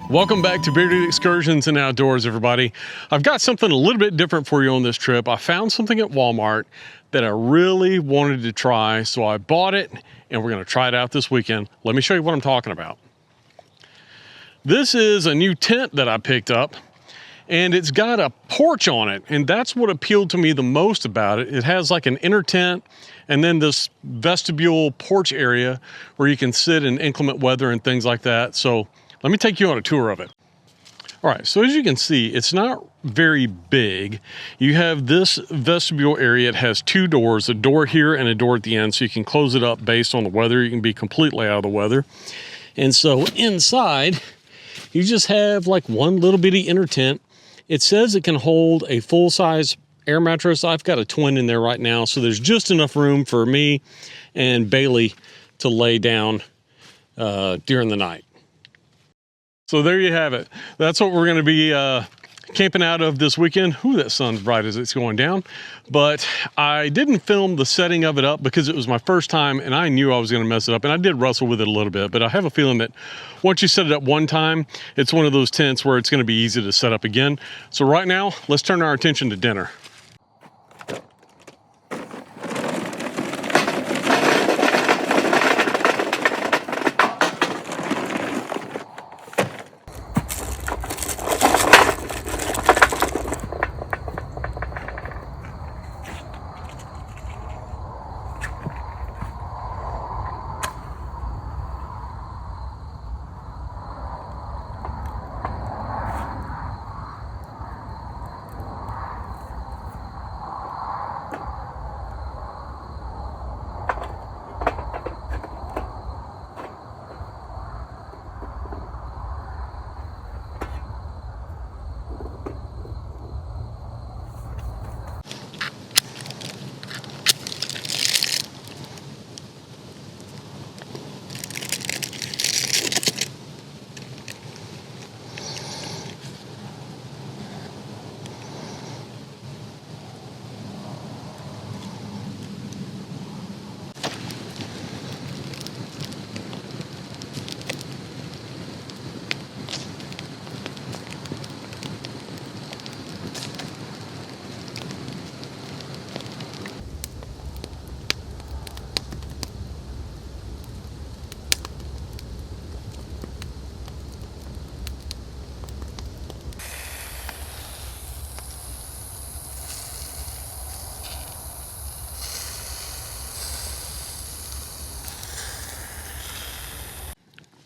Welcome back to Bearded Excursions and Outdoors, everybody. I've got something a little bit different for you on this trip. I found something at Walmart that I really wanted to try, so I bought it and we're going to try it out this weekend. Let me show you what I'm talking about. This is a new tent that I picked up, and it's got a porch on it, and that's what appealed to me the most about it. It has like an inner tent and then this vestibule porch area where you can sit in inclement weather and things like that. So let me take you on a tour of it. All right, so as you can see, it's not very big. You have this vestibule area. It has two doors, a door here and a door at the end, so you can close it up based on the weather. You can be completely out of the weather. And so inside, you just have like one little bitty inner tent. It says it can hold a full-size air mattress. I've got a twin in there right now, so there's just enough room for me and Bailey to lay down during the night. So there you have it. That's what we're going to be camping out of this weekend. Ooh, that sun's bright as it's going down. But I didn't film the setting of it up because it was my first time and I knew I was going to mess it up. And I did wrestle with it a little bit, but I have a feeling that once you set it up one time, it's one of those tents where it's going to be easy to set up again. So right now, let's turn our attention to dinner.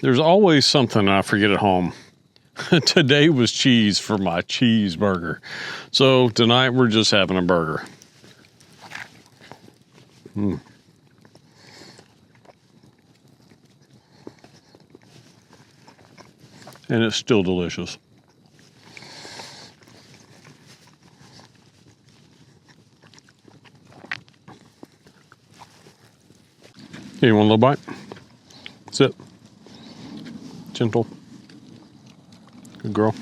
There's always something I forget at home. Today was cheese for my cheeseburger. So tonight we're just having a burger. And it's still delicious. Here, you want a little bite? Sit. Gentle. Good girl.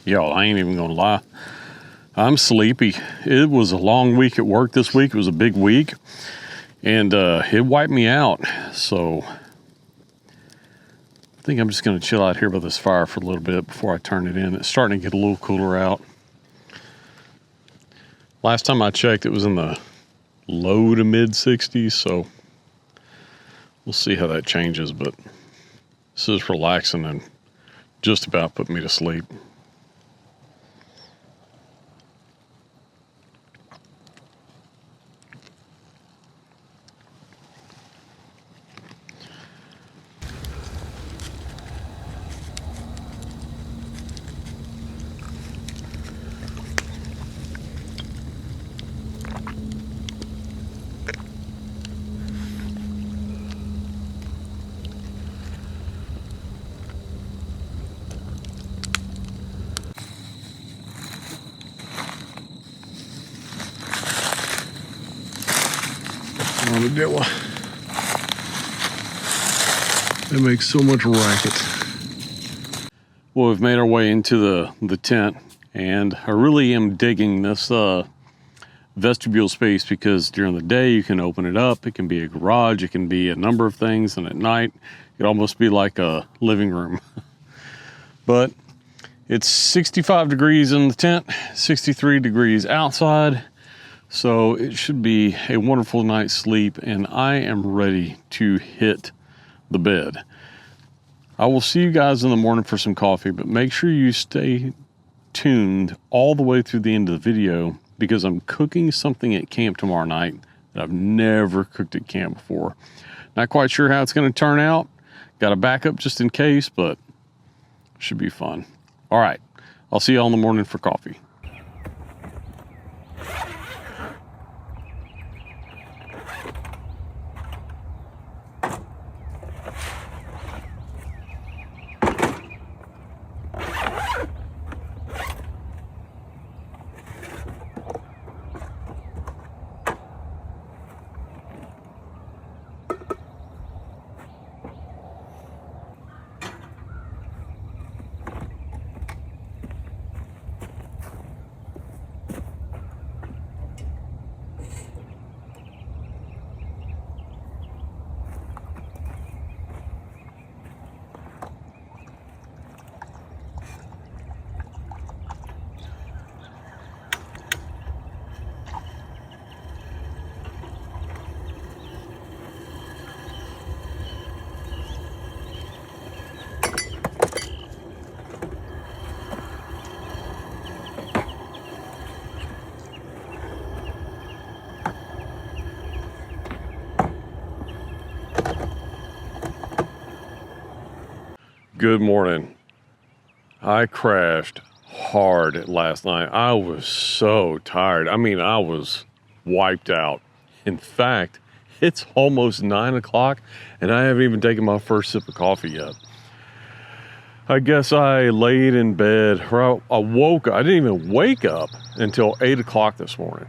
Y'all, I ain't even gonna lie. I'm sleepy. It was a long week at work this week. It was a big week. And it wiped me out. So I think I'm just gonna chill out here by this fire for a little bit before I turn it in. It's starting to get a little cooler out. Last time I checked, it was in the low to mid 60s, so we'll see how that changes, but this is relaxing and just about put me to sleep. The deal. It makes so much racket. Well, we've made our way into the tent, and I really am digging this vestibule space, because during the day you can open it up. It can be a garage, it can be a number of things, and at night it could almost be like a living room. But it's 65 degrees in the tent, 63 degrees outside, so it should be a wonderful night's sleep, and I am ready to hit the bed. I will see you guys in the morning for some coffee, but make sure you stay tuned all the way through the end of the video, because I'm cooking something at camp tomorrow night that I've never cooked at camp before. Not quite sure how it's going to turn out. Got a backup just in case, but should be fun. All right, I'll see y'all in the morning for coffee. Good morning. I crashed hard last night. I was so tired. I mean, I was wiped out. In fact, it's almost 9 o'clock and I haven't even taken my first sip of coffee yet. I guess I laid in bed, or I woke up. I didn't even wake up until 8 o'clock this morning.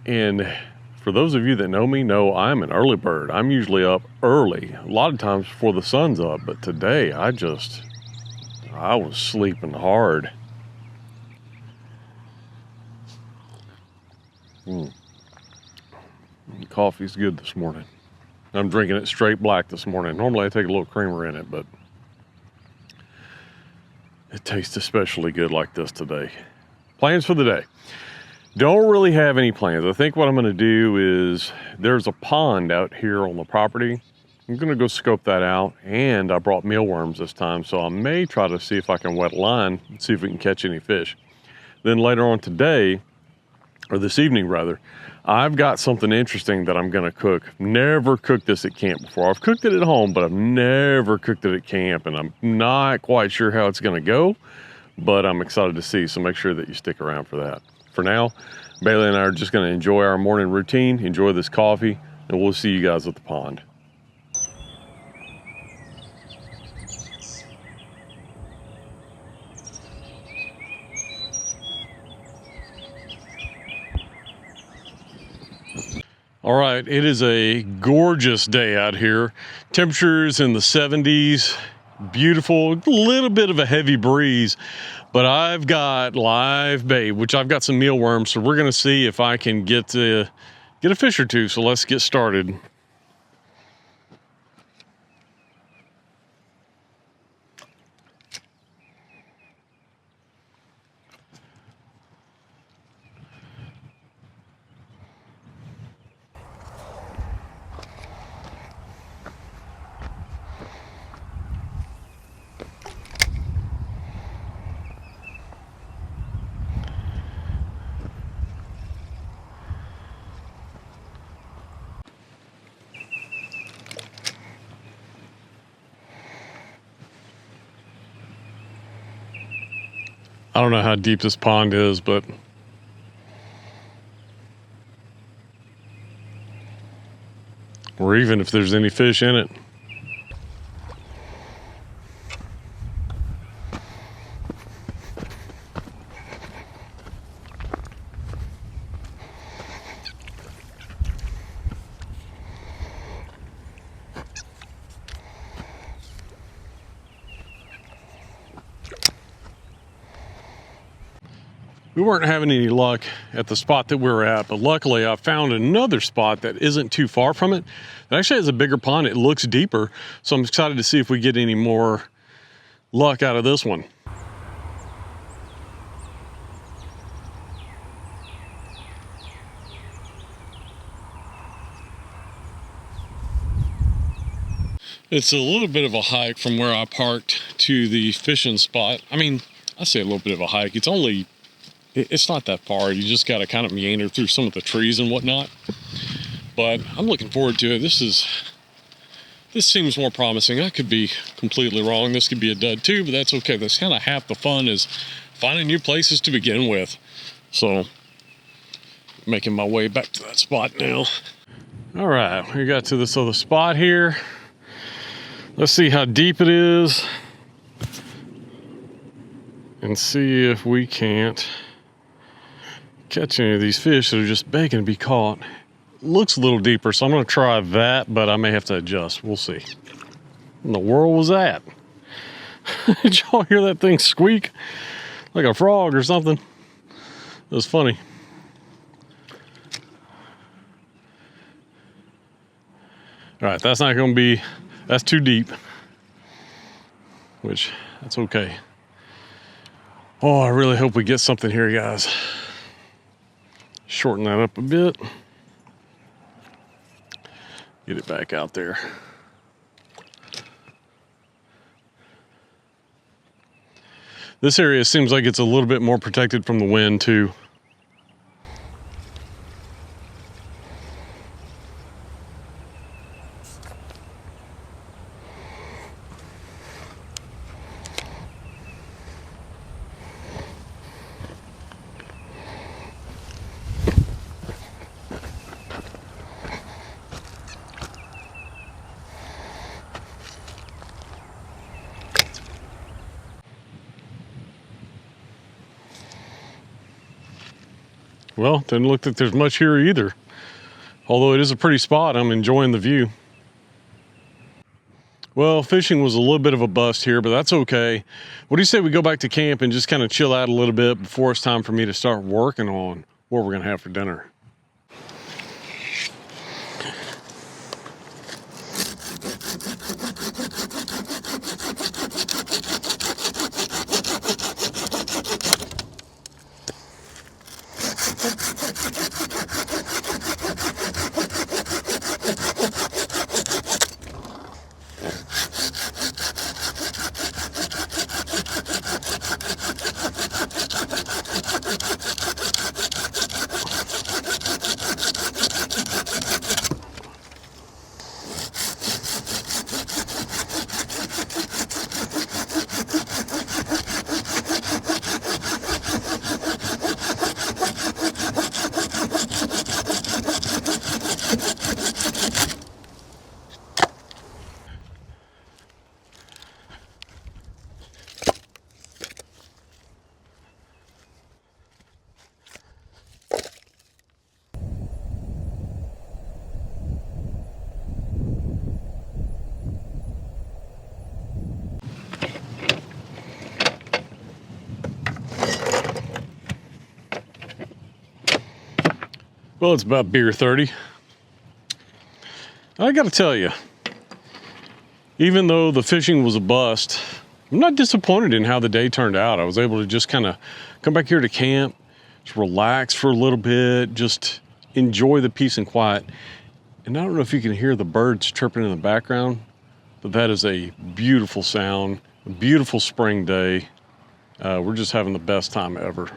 And for those of you that know me, know I'm an early bird. I'm usually up early, a lot of times before the sun's up, but today I was sleeping hard. Coffee's good this morning. I'm drinking it straight black this morning. Normally I take a little creamer in it, but it tastes especially good like this today. Plans for the day. Don't really have any plans. I think what I'm going to do is, there's a pond out here on the property. I'm going to go scope that out, and I brought mealworms this time, so I may try to see if I can wet a line and see if we can catch any fish. Then later on today, or this evening rather, I've got something interesting that I'm going to cook. Never cooked this at camp before. I've cooked it at home, but I've never cooked it at camp, and I'm not quite sure how it's going to go, but I'm excited to see, so make sure that you stick around for that. For now, Bailey and I are just going to enjoy our morning routine, enjoy this coffee, and we'll see you guys at the pond. All right, it is a gorgeous day out here. Temperatures in the 70s, beautiful, a little bit of a heavy breeze, but I've got live bait, which I've got some mealworms, so we're gonna see if I can get a fish or two, so let's get started. I don't know how deep this pond is, but or even if there's any fish in it. we weren't having any luck at the spot that we were at, but luckily I found another spot that isn't too far from it. It actually has a bigger pond. It looks deeper, so I'm excited to see if we get any more luck out of this one. It's a little bit of a hike from where I parked to the fishing spot. I mean, I say a little bit of a hike. It's not that far. You just got to kind of meander through some of the trees and whatnot. But I'm looking forward to it. This seems more promising. I could be completely wrong. This could be a dud too, but that's okay. That's kind of half the fun, is finding new places to begin with. So, making my way back to that spot now. All right, we got to this other spot here. Let's see how deep it is and see if we can't catch any of these fish that are just begging to be caught. Looks a little deeper, so I'm going to try that, but I may have to adjust. We'll see. What in the world was that? Did y'all hear that thing squeak like a frog or something? It was funny. All right, that's not going to be, that's too deep, which that's okay. Oh, I really hope we get something here, guys. Shorten that up a bit. Get it back out there. This area seems like it's a little bit more protected from the wind too. Well, doesn't look like there's much here either. Although it is a pretty spot, I'm enjoying the view. Well, fishing was a little bit of a bust here, but that's okay. What do you say we go back to camp and just kind of chill out a little bit before it's time for me to start working on what we're gonna have for dinner? Well, it's about beer 30. I gotta tell you, even though the fishing was a bust, I'm not disappointed in how the day turned out. I was able to just kind of come back here to camp, just relax for a little bit, just enjoy the peace and quiet. And I don't know if you can hear the birds chirping in the background, but that is a beautiful sound, a beautiful spring day. We're just having the best time ever.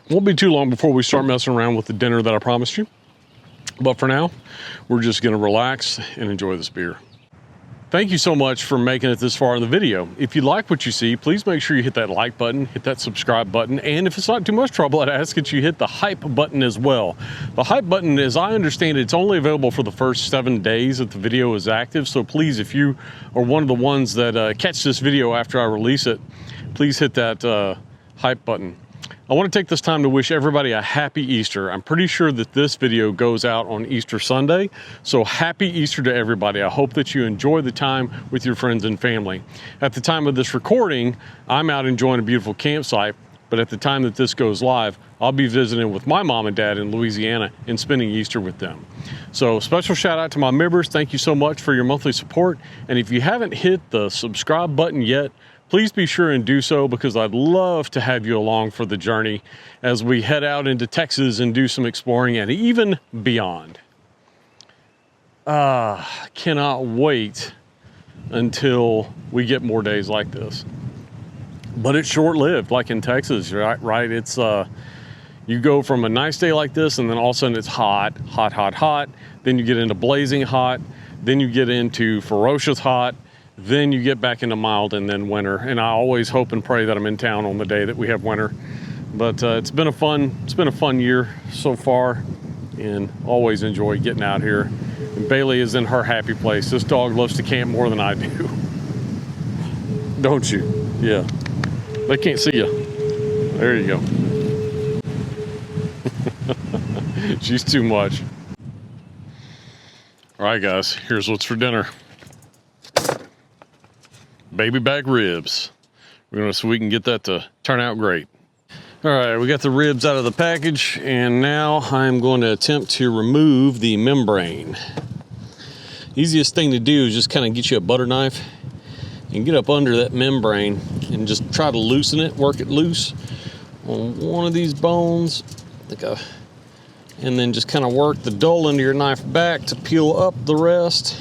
Won't be too long before we start messing around with the dinner that I promised you. But for now, we're just gonna relax and enjoy this beer. Thank you so much for making it this far in the video. If you like what you see, please make sure you hit that like button, hit that subscribe button, and if it's not too much trouble, I'd ask that you hit the hype button as well. The hype button, as I understand it, it's only available for the first 7 days that the video is active, so please, if you are one of the ones that catch this video after I release it, please hit that hype button. I want to take this time to wish everybody a happy Easter. I'm pretty sure that this video goes out on Easter Sunday, so happy Easter to everybody. I hope that you enjoy the time with your friends and family. At the time of this recording, I'm out enjoying a beautiful campsite, but at the time that this goes live, I'll be visiting with my mom and dad in Louisiana and spending Easter with them. So special shout out to my members. Thank you so much for your monthly support. And if you haven't hit the subscribe button yet, please be sure and do so, because I'd love to have you along for the journey as we head out into Texas and do some exploring and even beyond. Cannot wait until we get more days like this. But it's short-lived, like in Texas, right? It's you go from a nice day like this, and then all of a sudden it's hot, hot, hot, hot. Then you get into blazing hot. Then you get into ferocious hot. Then you get back into mild, and then winter. And I always hope and pray that I'm in town on the day that we have winter. But it's been a fun year so far, and always enjoy getting out here. And Bailey is in her happy place. This dog loves to camp more than I do. Don't you? Yeah. They can't see you. There you go. She's too much. All right, guys, here's what's for dinner. Baby back ribs. So we can get that to turn out great. All right, we got the ribs out of the package, and now I'm going to attempt to remove the membrane. Easiest thing to do is just kind of get you a butter knife and get up under that membrane and just try to loosen it, work it loose on one of these bones, and then just kind of work the dull end of your knife back to peel up the rest.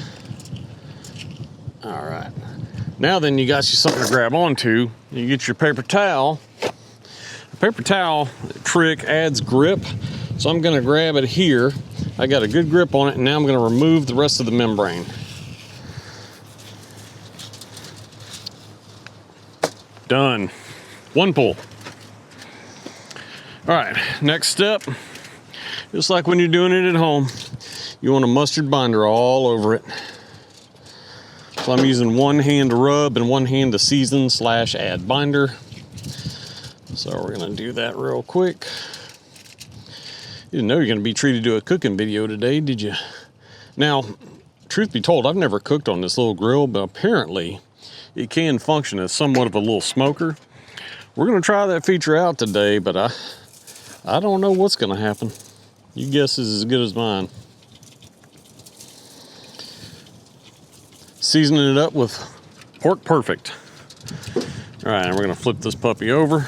All right. Now then, you got you something to grab onto. You get your paper towel. The paper towel trick adds grip, so I'm gonna grab it here. I got a good grip on it, and now I'm gonna remove the rest of the membrane. Done. One pull. All right, next step, just like when you're doing it at home, you want a mustard binder all over it. So I'm using one hand to rub and one hand to season / add binder. So we're gonna do that real quick. You didn't know you're gonna be treated to a cooking video today, did you? Now, truth be told, I've never cooked on this little grill, but apparently it can function as somewhat of a little smoker. We're gonna try that feature out today, but I don't know what's gonna happen. Your guess is as good as mine. Seasoning it up with Pork Perfect. All right, and we're gonna flip this puppy over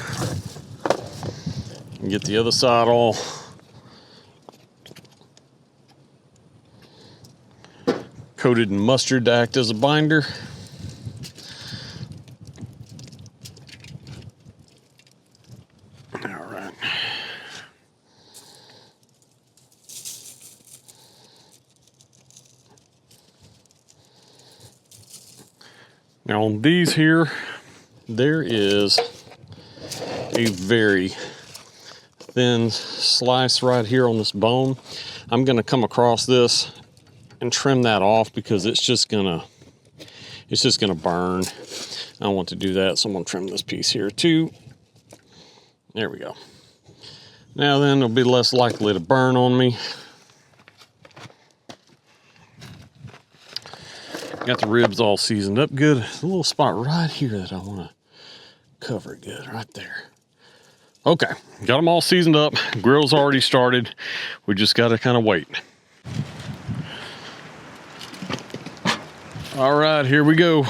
and get the other side all coated in mustard to act as a binder. All right. Now on these here, there is a very thin slice right here on this bone. I'm gonna come across this and trim that off because it's just gonna burn. I don't want to do that, so I'm gonna trim this piece here too. There we go. Now then, it'll be less likely to burn on me. Got the ribs all seasoned up good. There's a little spot right here that I want to cover good, right there. Okay, got them all seasoned up. Grill's already started. We just got to kind of wait. All right, here we go.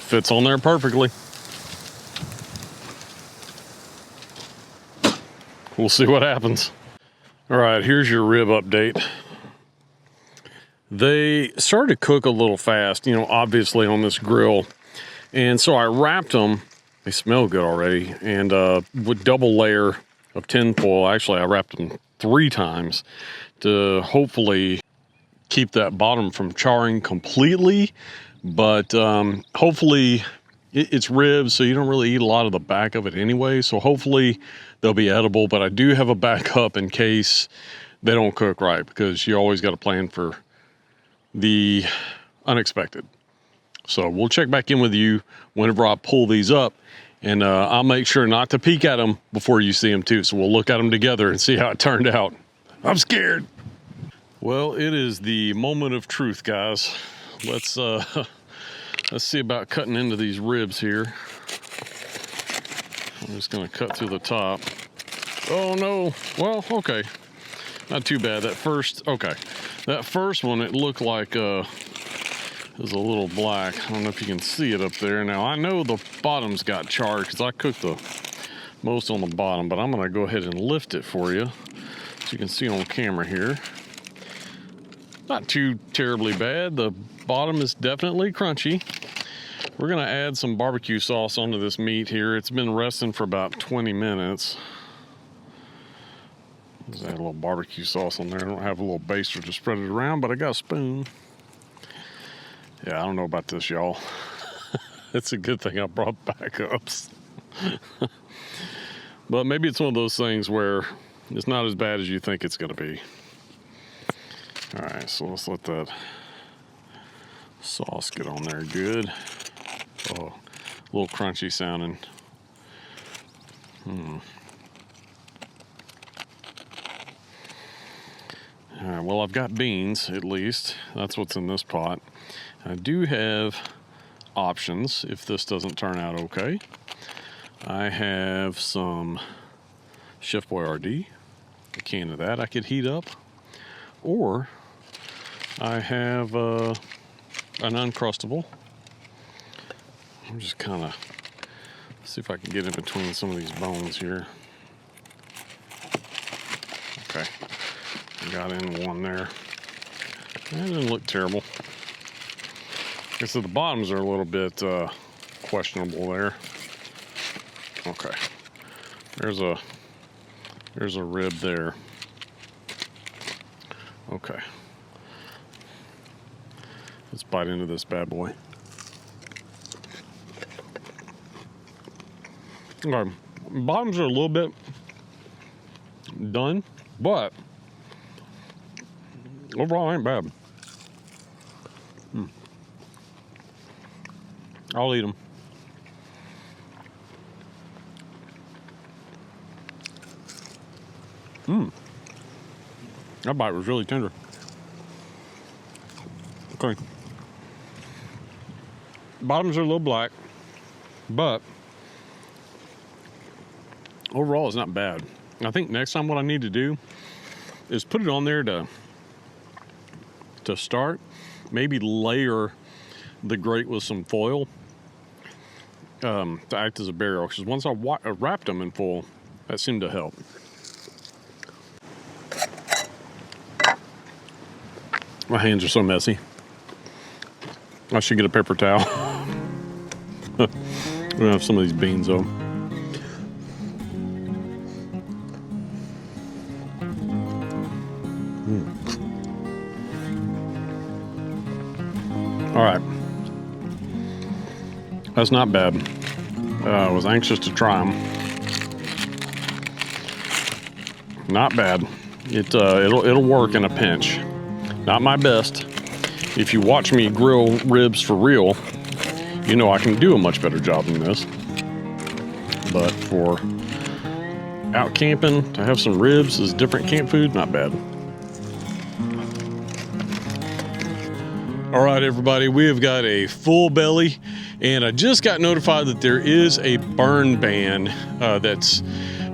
Fits on there perfectly. We'll see what happens. All right, here's your rib update. They started to cook a little fast, obviously on this grill. And so I wrapped them. They smell good already. And with double layer of tin foil, actually I wrapped them 3 times to hopefully keep that bottom from charring completely. But hopefully it's ribs, so you don't really eat a lot of the back of it anyway. So hopefully they'll be edible, but I do have a backup in case they don't cook right, because you always got to plan for the unexpected. So we'll check back in with you whenever I pull these up, and I'll make sure not to peek at them before you see them too. So we'll look at them together and see how it turned out. I'm scared. Well, it is the moment of truth, guys. Let's see about cutting into these ribs here. I'm just gonna cut through the top. Oh no, well, okay. Not too bad. That first one, it looked like it was a little black. I don't know if you can see it up there. Now, I know the bottom's got charred because I cooked the most on the bottom, but I'm gonna go ahead and lift it for you so you can see on camera here. Not too terribly bad. The bottom is definitely crunchy. We're gonna add some barbecue sauce onto this meat here. It's been resting for about 20 minutes. Let's add a little barbecue sauce on there. I don't have a little baster to spread it around, but I got a spoon. Yeah, I don't know about this, y'all. It's a good thing I brought backups. But maybe it's one of those things where it's not as bad as you think it's gonna be. All right, so let's let that sauce get on there good. Oh, a little crunchy sounding. All right, well, I've got beans, at least. That's what's in this pot. I do have options if this doesn't turn out okay. I have some Chef Boyardee, a can of that I could heat up, or I have an Uncrustable. I'm just kind of see if I can get in between some of these bones here. Okay, I got in one there. That didn't look terrible. Okay, so the bottoms are a little bit questionable there. Okay, there's a rib there. Okay, let's bite into this bad boy. Okay, bottoms are a little bit done, but overall ain't bad. I'll eat them. That bite was really tender. Okay. Bottoms are a little black, but overall it's not bad. I think next time what I need to do is put it on there to start. Maybe layer the grate with some foil to act as a barrier, because once I wrapped them in foil, that seemed to help. My hands are so messy. I should get a paper towel. We're gonna have some of these beans though. All right, that's not bad. I was anxious to try them. Not bad. It'll work in a pinch. Not my best. If you watch me grill ribs for real, you know I can do a much better job than this. But for out camping, to have some ribs as different camp food, not bad. All right, everybody, we have got a full belly, and I just got notified that there is a burn ban that's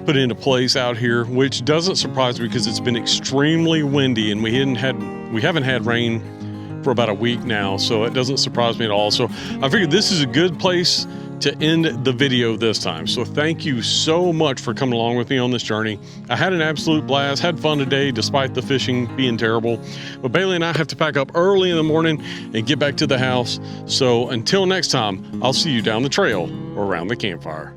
put into place out here, which doesn't surprise me because it's been extremely windy, and we haven't had rain for about a week now, so it doesn't surprise me at all. So I figured this is a good place to end the video this time. So thank you so much for coming along with me on this journey. I had an absolute blast, had fun today despite the fishing being terrible. But Bailey and I have to pack up early in the morning and get back to the house. So until next time, I'll see you down the trail or around the campfire.